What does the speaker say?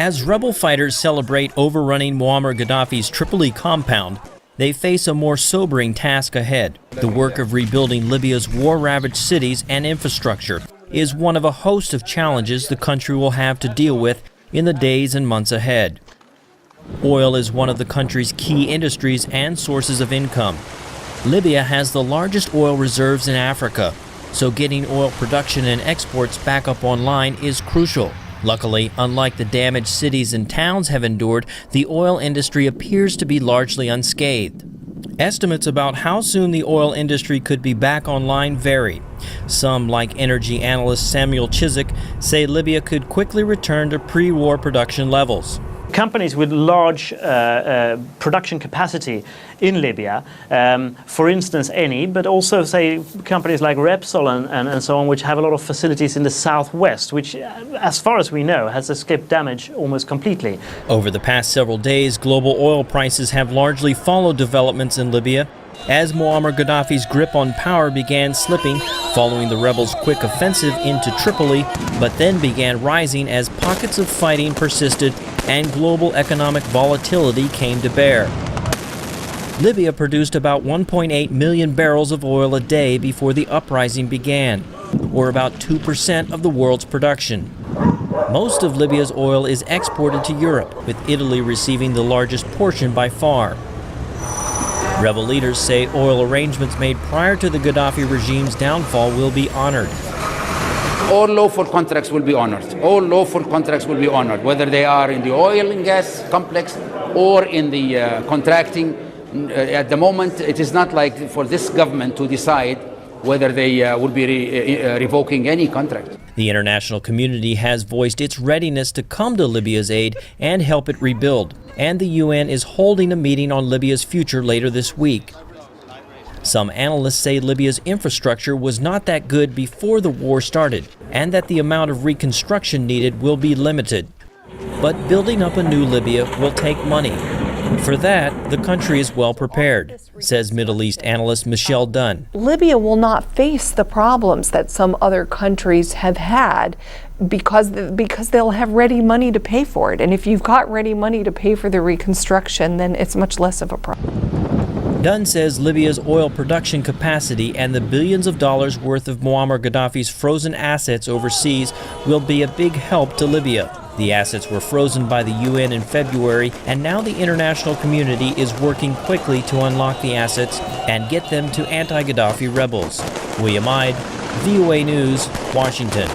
As rebel fighters celebrate overrunning Muammar Gaddafi's Tripoli compound, they face a more sobering task ahead. The work of rebuilding Libya's war-ravaged cities and infrastructure is one of a host of challenges the country will have to deal with in the days and months ahead. Oil is one of the country's key industries and sources of income. Libya has the largest oil reserves in Africa, so getting oil production and exports back up online is crucial. Luckily, unlike the damage cities and towns have endured, the oil industry appears to be largely unscathed. Estimates about how soon the oil industry could be back online vary. Some, like energy analyst Samuel Chiswick, say Libya could quickly return to pre-war production levels. Companies with large production capacity in Libya, for instance Eni, but also say companies like Repsol and so on, which have a lot of facilities in the southwest, which as far as we know has escaped damage almost completely. Over the past several days, global oil prices have largely followed developments in Libya as Muammar Gaddafi's grip on power began slipping following the rebels' quick offensive into Tripoli, but then began rising as pockets of fighting persisted and global economic volatility came to bear. Libya produced about 1.8 million barrels of oil a day before the uprising began, or about 2% of the world's production. Most of Libya's oil is exported to Europe, with Italy receiving the largest portion by far. Rebel leaders say oil arrangements made prior to the Gaddafi regime's downfall will be honored. All lawful contracts will be honored. All lawful contracts will be honored, whether they are in the oil and gas complex or in the contracting. At the moment, it is not like for this government to decide whether they will be revoking any contract. The international community has voiced its readiness to come to Libya's aid and help it rebuild, and the UN is holding a meeting on Libya's future later this week. Some analysts say Libya's infrastructure was not that good before the war started, and that the amount of reconstruction needed will be limited. But building up a new Libya will take money. For that, the country is well prepared, says Middle East analyst Michelle Dunn. Libya will not face the problems that some other countries have had because they'll have ready money to pay for it. And if you've got ready money to pay for the reconstruction, then it's much less of a problem. Dunn says Libya's oil production capacity and the billions of dollars worth of Muammar Gaddafi's frozen assets overseas will be a big help to Libya. The assets were frozen by the UN in February, and now the international community is working quickly to unlock the assets and get them to anti-Gaddafi rebels. William Ide, VOA News, Washington.